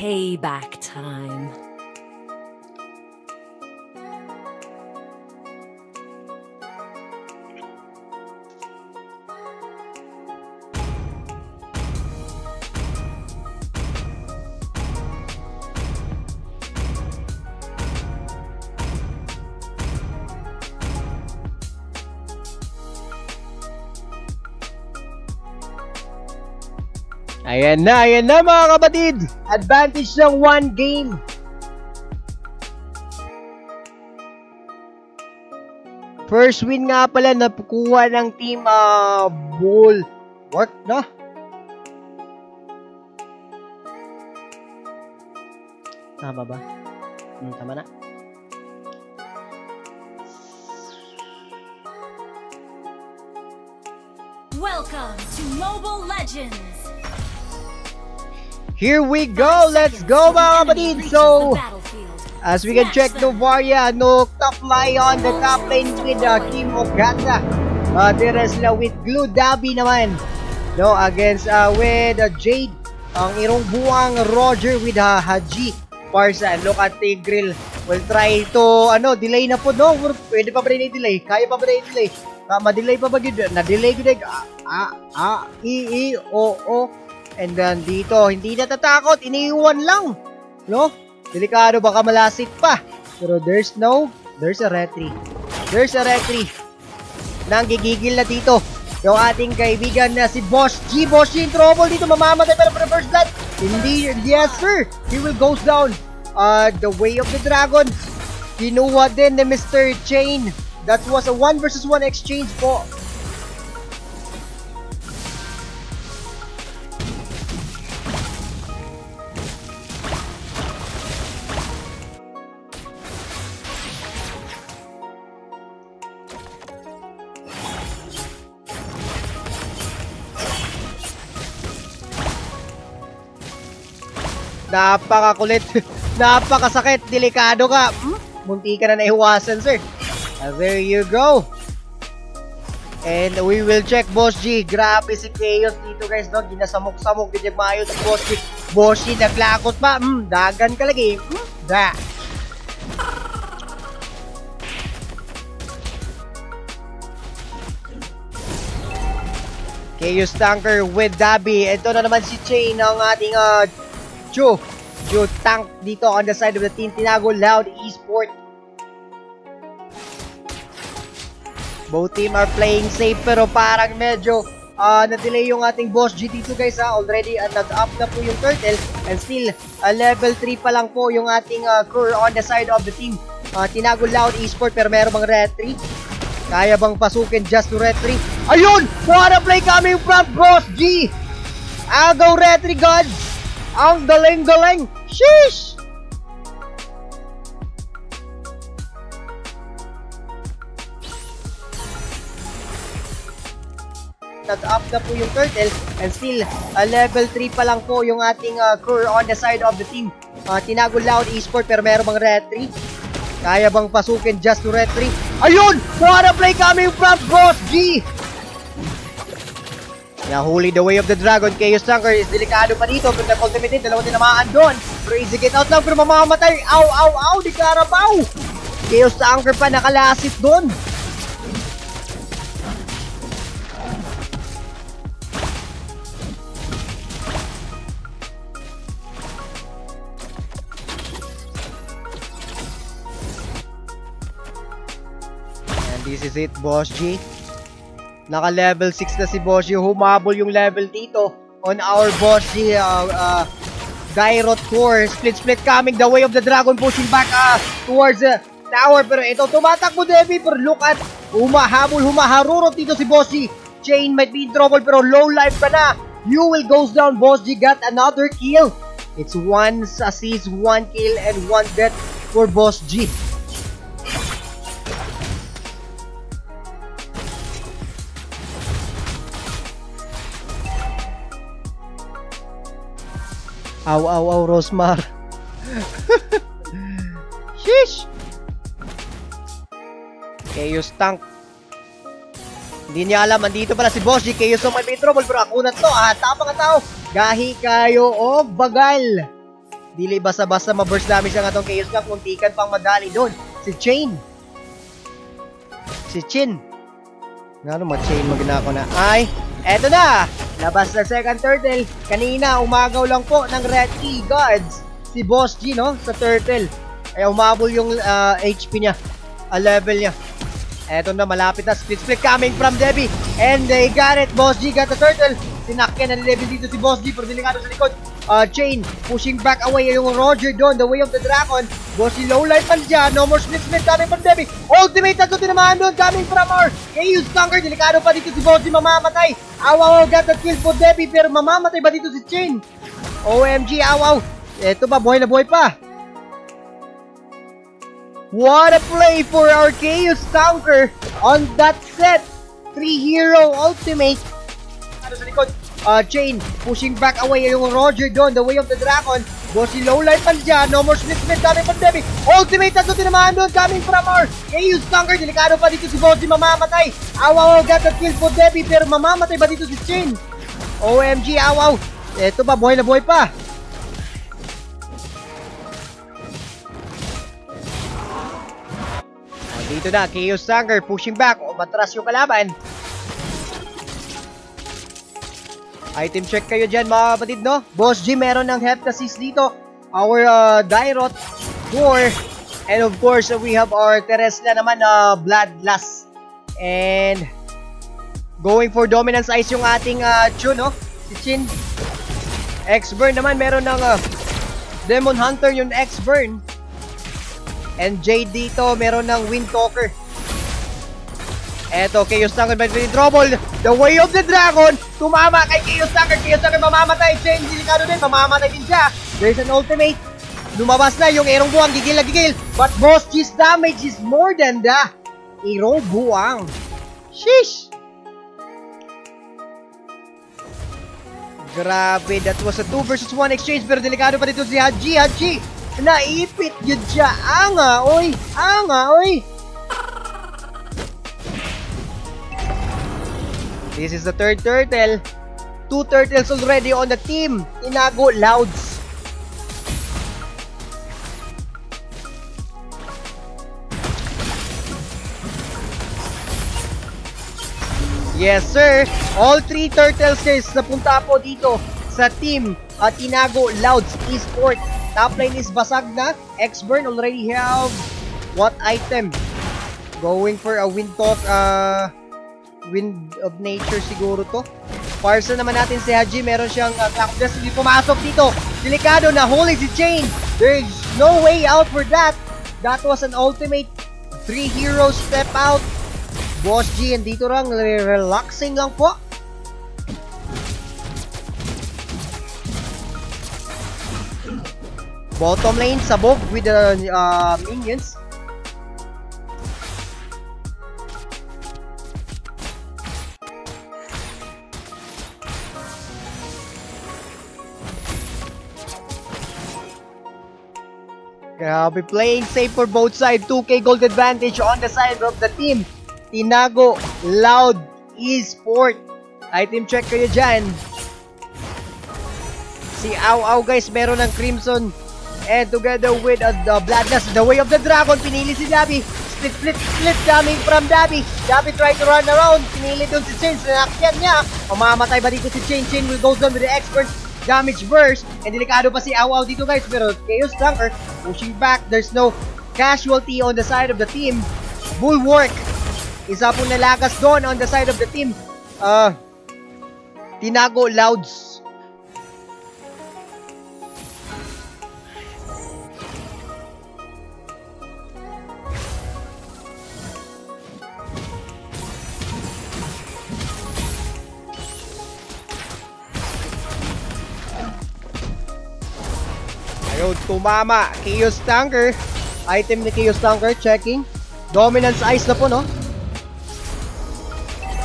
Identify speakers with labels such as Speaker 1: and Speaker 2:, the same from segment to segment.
Speaker 1: Payback time.
Speaker 2: Ayan na mga kapatid. Advantage ng 1 game. First win nga pala na kukuha ng team Bulwark na. Tama ba? Tama na.
Speaker 1: Welcome to Mobile Legends.
Speaker 2: Here we go! Let's go mga kapatid! So, as we can check, Novaria, no top lion, the top lane with Kim Ogata. There sila with Glue Dabi naman. No, against with Jade. Ang irong buwang Roger with Haji Parsa. Look at Tigreal. We'll try to, delay na po, no? Pwede pa ba rin i-delay? Kaya pa ba rin i-delay? Ma-delay pa ba yun? Na-delay ko o. And then dito, hindi natatakot, iniiwan lang. No? Delikado, baka malasit pa. Pero there's a retry. There's a retry. Nanggigigil na dito. Yung ating kaibigan na si Boss G. Boss G in trouble dito, mamamatay pero for the first blood. Hindi, yes sir. He will goes down. The way of the dragon. Kinuha din ni Mr. Chain. That was a 1 versus 1 exchange po. Napakakulit. Napakasakit. Delikado ka. Munti ka na naiwasan, sir. There you go. And we will check Boss G. Grabe si Chaos dito guys, no? Ginasamok-samok din yung mayo si Boss G. Boss G naglakot pa. Dagan ka lagi. Da. Chaos Tanker with Dabi. Ito na naman si Chain ng ating Joe Tank dito on the side of the team. Tinago Loud Esport. Both team are playing safe pero parang medyo na-delay yung ating Boss G dito guys ha. Already nag-up na po yung turtle and still level 3 pa lang po yung ating core on the side of the team. Tinago Loud Esport pero meron bang retry? Kaya bang pasukin just to retry? Ayun! What a play coming from Boss G! Agaw retry gods! Ang galing-galing! Sheesh! Nag-up na po yung turtle and still level 3 pa lang po yung ating core on the side of the team. Tinago Loud Esport pero meron bang retry? Kaya bang pasukin just to retry? Ayun! What a play coming from Boss G! Nahuli the way of the dragon. Chaos Tanker is delikado pa dito. Pero nag-ultimate, dalawa tinamaan doon. Crazy get out lang pero mamamatay. Ow, ow, ow! Di karabaw! Chaos Tanker pa nakalasit doon. And this is it, Boss G. Naka level 6 na si Boss G. Humabol yung level dito on our Boss G. Gyrot core. Split coming the way of the dragon. Pushing back towards the tower. Pero ito tumatakbo Devi. Pero look at humaharurot dito si Boss G. Chain might be in trouble pero low life pa na. You will goes down. Boss G got another kill. It's 1 assist, 1 kill and 1 death for Boss G. Aw, Rosmar. Sheesh! Chaos Tank. Hindi niya alam, andito pala si Boss G. Chaos may trouble, pero ako na to. Tapang ang tao. Gahi kayo o bagal. Dili basta-basta ma-burst damage ang atong Chaos Skunk. Muntikan pang madali doon. Si Chain. Si Chin. Nga ma-chain maginako na. Ay, eto na! Labas na second turtle. Kanina, umagaw lang po ng Red Key Guards. Si Boss G, no? Sa turtle. Ay, umabol yung HP niya. Level niya. Eto na, malapit na. Split coming from Debbie. And they got it. Boss G got the turtle. Sinakyan na level dito si Boss G. Pero delikado sa likod. Chain pushing back away yung Roger doon. The way of the dragon. Boss G low life pa dyan. No more split coming from Debbie. Ultimate na ito tinamaan doon. Coming from our Chaos Conquer. Delikado pa dito si Boss G. Mamamatay. Awaw, got the kill for Debbie. Pero mamamatay ba dito si Chain? OMG, awaw. Ito pa, buhay na buhay pa. What a play for our Chaos Conquer on that set. 3-hero ultimate. Ano sa likod? Chain pushing back away yung Roger doon. The way of the dragon. Bossy low life pa dyan. No more split coming from Debbie. Ultimate na ito tinamaan doon. Coming from our Chaos Conquer. Delikado pa dito si Bossy. Mamamatay. Awaw, got the kill for Debbie. Pero mamamatay ba dito si Chain? OMG, awaw. Ito pa, buhay na buhay pa. Dito na, Chaos Conquer pushing back. Matras yung kalaban. Item check kayo dyan mga kapatid, no? Boss G meron ng health assist dito. Our Dairot 4. And of course, we have our Teresla naman na Bloodlust. And going for Dominance Ice yung ating Chun, no? Si Chin. X-Burn naman meron ng Demon Hunter yung X-Burn. And Jade dito meron ng Windtalker. Eto, Chaos Conquer by Trouble. The way of the dragon. Tumama kay Chaos Conquer. Chaos Conquer mamamatay. Chain, delikado din. Mamamatay din siya. There's an ultimate. Lumabas na yung Erong Buwang. Gigil na gigil. But Boss G's damage is more than the Erong Buwang. Sheesh. Grabe. That was a 2 versus 1 exchange. Pero delikado pa dito si Haji. Haji. Naipit yun siya. Anga, oy. Anga, oy. This is the third turtle. 2 turtles already on the team. Tinago Louds. Yes sir. All 3 turtles guys napunta po dito sa team at Tinago Louds Esport. Top lane is basag na. X-Burn already have what item? Going for a Windtalk, Wind of Nature siguro to. Parson naman natin si Haji, meron siyang Clock of Destiny. Pumasok dito. Delikado na holding si Chain. There's no way out for that. That was an ultimate 3 heroes step out. Boss G, and dito lang, relaxing lang po. Bottom lane, sabog with the minions. Grabe, playing safe for both sides. 2k gold advantage on the side of the team. Tinago Loud Esport. Item check kayo dyan. Si Au guys, meron ng Crimson. And together with the Bloodlust, the way of the dragon, pinili si Dabi. Split coming from Dabi. Dabi tried to run around. Pinili doon si Chain. Sinakyan niya. Mamamatay ba dito si Chain? Chain will go down with the expert damage burst. And delikado pa si Au dito guys. Pero Chaos Conquer pushing back. There's no casualty on the side of the team. Bulwark. Isa pong nalagas doon on the side of the team. Tinago Louds. Ayun, tumama. Chaos Conquer. Item ni Chaos Conquer, checking. Dominance Ice na po, no?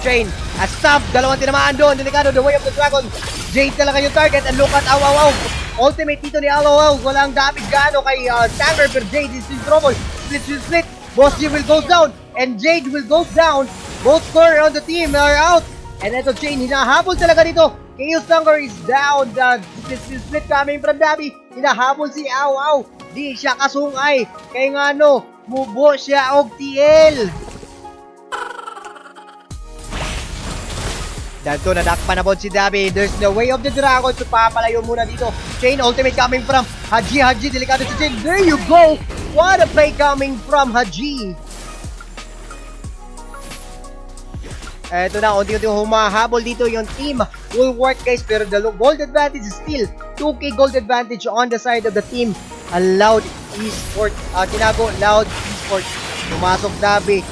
Speaker 2: Chain, a stop. Dalawang tinamaan doon. Delikado, the way of the dragon. Jade talaga yung target. And look at Au. Ultimate dito ni Au. Walang damage gaano kay Conquer. Pero Jade is in trouble. Split. Boss G will go down. And Jade will go down. Both scorer on the team are out. And ito Chain, hinahabol talaga dito. Chaos Thunder is down. Split coming from Dabi. Hinahabol si Au Au. Di siya kasungay. Kaya nga no, mubo siya og TL. Dito nadakpan na po si Dabi. There's the way of the dragon. So papalayo muna dito. Chain ultimate coming from Haji. Delikado si Chain. There you go. What a play coming from Haji. Eto na, unti-unti humahabol dito yung team will work guys, pero the gold advantage is still 2k gold advantage on the side of the team. Loud Esport, tinago Loud Esport. Pumasok Dabi,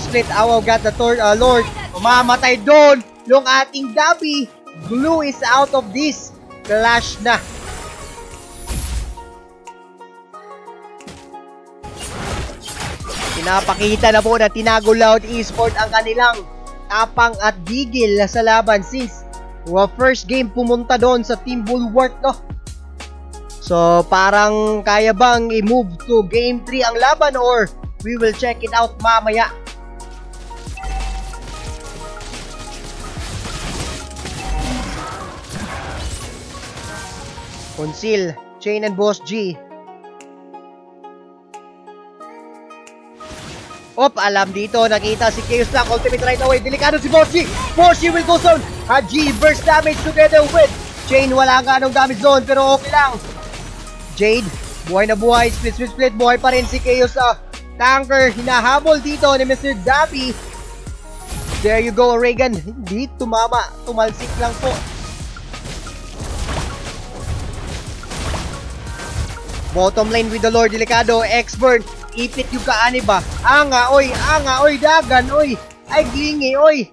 Speaker 2: split, Awaw got the Lord. Umamatay doon yung ating Dabi. Blue is out of this. Clash na. Pinapakita na po na tinago Loud Esport ang kanilang tapang at gigil sa laban since first game pumunta doon sa Team Bulwark, no? So, parang kaya bang i-move to Game 3 ang laban or we will check it out mamaya. Conceal, Chain and Boss G. Alam dito, nakita si Chaos lang, ultimate right away, delikado si Boss G. Boss G will go zone. Haji burst damage together with Chain. Wala nga anong damage zone, pero okay lang. Jade, buhay na buhay, split, buhay pa rin si Chaos Tanker. Hinahabol dito ni Mr. Dabi. There you go, Reagan. Hindi tumama, tumalsik lang po. Bottom lane with the Lord, delikado, X-Burn. Ipit yung kaani ba? Anga, oy, dagan, oy. Ay, glingi, oy.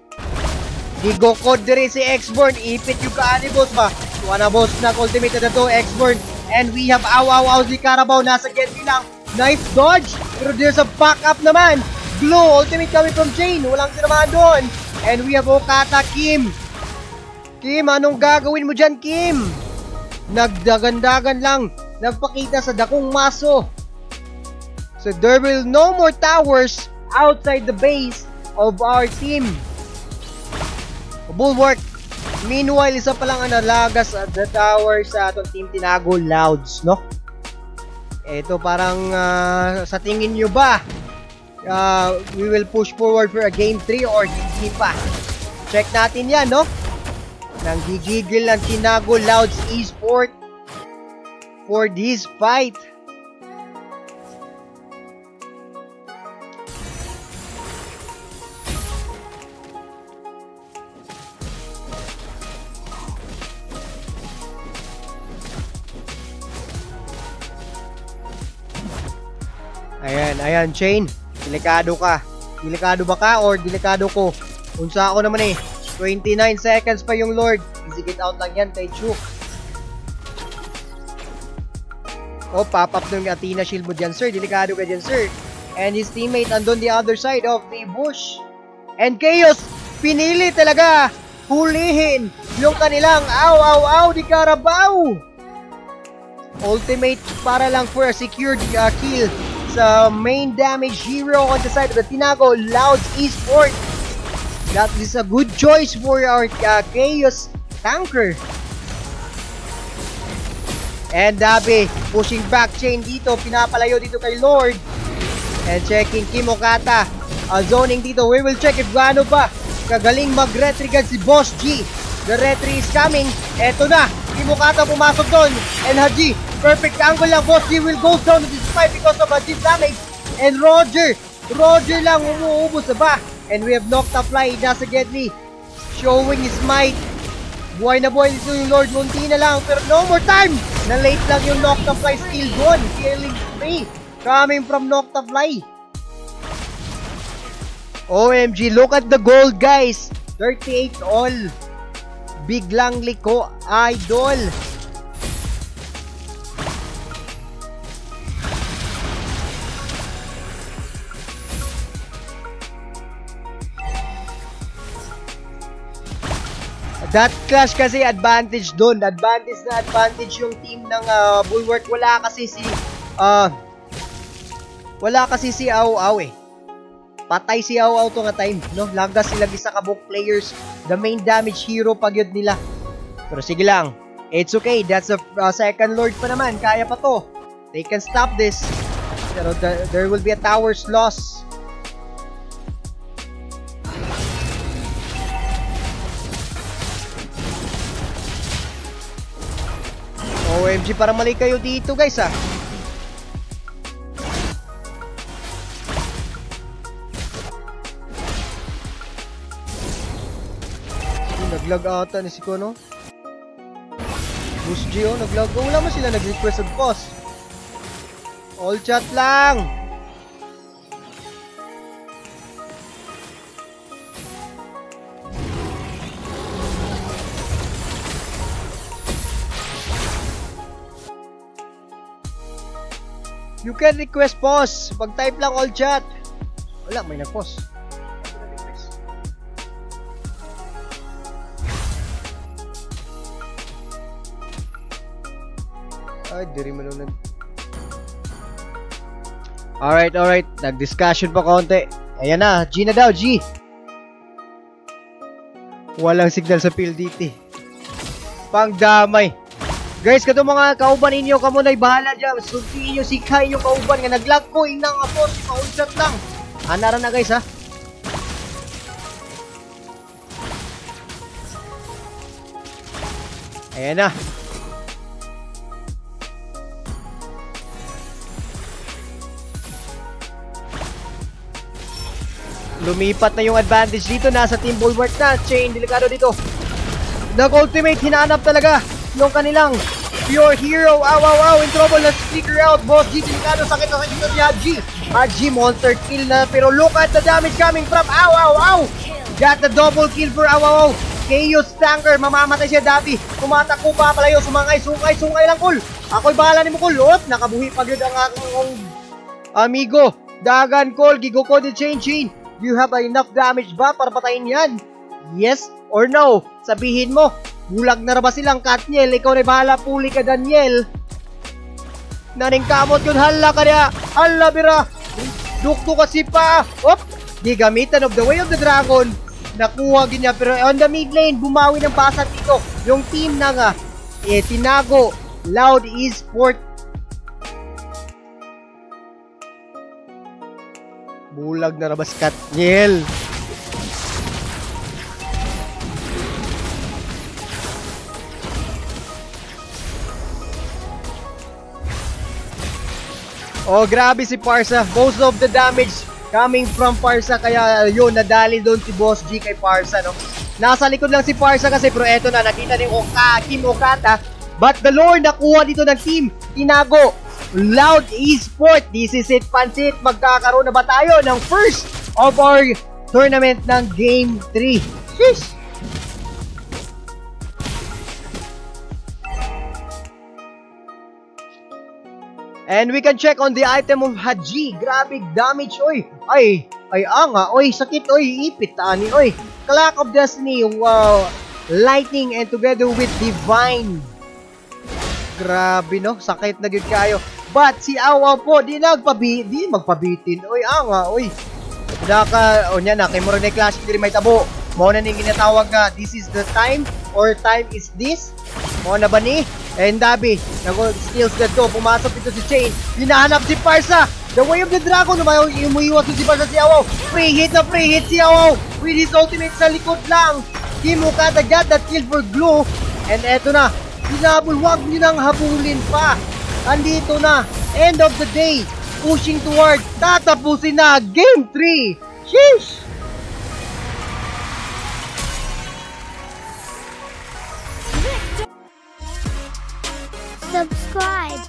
Speaker 2: Gigokod dire si X-Burn. Ipit yung kaani, boss ba? Tuwa na, boss, nag-ultimate na to, X-Burn. And we have Awaw si Carabao. Nasa get lang. Nice dodge. Pero there's a backup naman. Blue, ultimate coming from Chain. Walang sinamahan doon. And we have Okata, Kim. Kim, anong gagawin mo dyan, Kim? Nagdagan-dagan lang. Nagpakita sa dakong maso. So there will no more towers outside the base of our team. Bulwark. Meanwhile, isa pa lang ang nalagas at the tower sa atong team tinago Louds, no? Ito parang sa tingin nyo ba we will push forward for a game 3 or hindi pa? Check natin yan, no? Nang gigigil ang tinago Louds Esport for this fight. Ayan, Chain. Delikado ka. Delikado ba ka or delikado ko? Unsa ako naman eh. 29 seconds pa yung Lord. Easy get out lang yan kay Chuk. Pop up ng Athena shield mo dyan, sir. Delikado ka dyan, sir. And his teammate andun the other side of the bush. And Chaos, pinili talaga hulihin yung kanilang Aw di Carabao. Ultimate para lang for a secured kill sa main damage hero on the side of the tinago Louds Esport. That is a good choice for our Chaos Tanker. And Dabi pushing back Chain dito, pinapalayo dito kay Lord. And checking Kim Okata, zoning dito. We will check if gaano ba kagaling mag-retrigad si Boss G. The retry is coming. Eto na, Kim Okata pumasok doon. And Haji, perfect angle lang. Boss G will go down to this fight because of Haji's damage. And Roger lang umuubos ba? And we have Noctafly, nasa Gedli, showing his might. Buhay na buhay dito yung Lord. Munti na lang, pero no more time. Na-late lang yung Noctafly skill doon. Killing spree coming from Noctafly. OMG, look at the gold, guys. 38 all. Biglang liko, idol. That clash kasi advantage doon. Advantage yung team ng Bulwark. Wala kasi si Aw eh. Patay si Aw to nga time, no? Lagas sila gisa kabuk players. The main damage hero pag yun nila. Pero sige lang. It's okay. That's a second lord pa naman. Kaya pa to. They can stop this. Pero there will be a tower's loss. OMG, parang mali kayo dito guys ah. Naglag ata ni si Kono. Boss G, oh, naglag. Wala mo sila nag-request of boss. All chat lang. You can request pause. Pag-type lang all chat. Wala, may nag-pause. Ay, di rin malunod. Alright. Nag-discussion pa konti. Ayan na, G na daw, G. Walang signal sa PLDT. Pangdamay. Guys, kato mga kauban ninyo, kamo na'y bahala dyan. Sultiin nyo, sikay nyo kauban nga naglag ko, inang apos, pa-unsat lang. Anara na guys ha. Ayan na. Lumipat na yung advantage dito, nasa team bulwark na. Chain, delikado dito. Nag-ultimate, hinanap talaga yung kanilang pure hero. Aw, in trouble. Let's figure out. Boss G, delikado. Sakit na sakit ni Haji. Haji, monster kill na. Pero look at the damage coming from. Aw. Got the double kill for aw. Chaos Tanker. Mamamatay siya, Dabi. Tumatakbo pa palayo. Sungay lang, Kul. Ako'y bahala ni mo, Kul. Nakabuhi pa yun ang aking amigo. Dagan, Kul. Gigo ko di chain. You have enough damage ba para patayin yan? Yes or no? Sabihin mo. Bulag na ba silang Katniel? Ikaw na bahala, puli ka Daniel. Naning kamot yun, hala ka niya. Hala bira. Dukto kasi pa. Op! Di gamitan of the way of the dragon. Nakuha niya, pero on the mid lane, bumawi ng basat dito. Yung team na nga, tinago. Loud Esport. Bulag na ba si Katniel? Oh, grabe si Parsa. Most of the damage coming from Parsa. Kaya yun, nadali doon si Boss G kay Parsa, no? Nasa likod lang si Parsa kasi, pero eto na, nakita ni Kim Okata. But the Lord nakuha dito ng team. Tinago. Loud Esport. This is it, Pansit. Magkakaroon na ba tayo ng first of our tournament ng Game 3? Sheesh! And we can check on the item of Haji. Grabe damage, oy. Ay, anga, oy, sakit, oy, ipit, ani, oy. Clock of Destiny, wow. Lightning and together with Divine. Grabe, no? Sakit na gud kayo. But si Awa po, di magpabitin. Oy, anga, oy. O niya na, kay Moro na Clash, hindi may tabo. Mo na ning ginatawag nga, this is the time or time is this. Mo na ba ni? And Dabi, steals that go, pumasok ito si Chain. Hinahanap si Parsa. The way of the dragon, umuiwas si Parsa si Awaw. Free hit si Awaw. With his ultimate sa likod lang. Kim Okata got that kill for Glue. And eto na, hinabol, wag nyo nang habulin pa. Andito na, end of the day. Pushing toward, tatapusin na Game 3. Sheesh!
Speaker 3: Subscribe.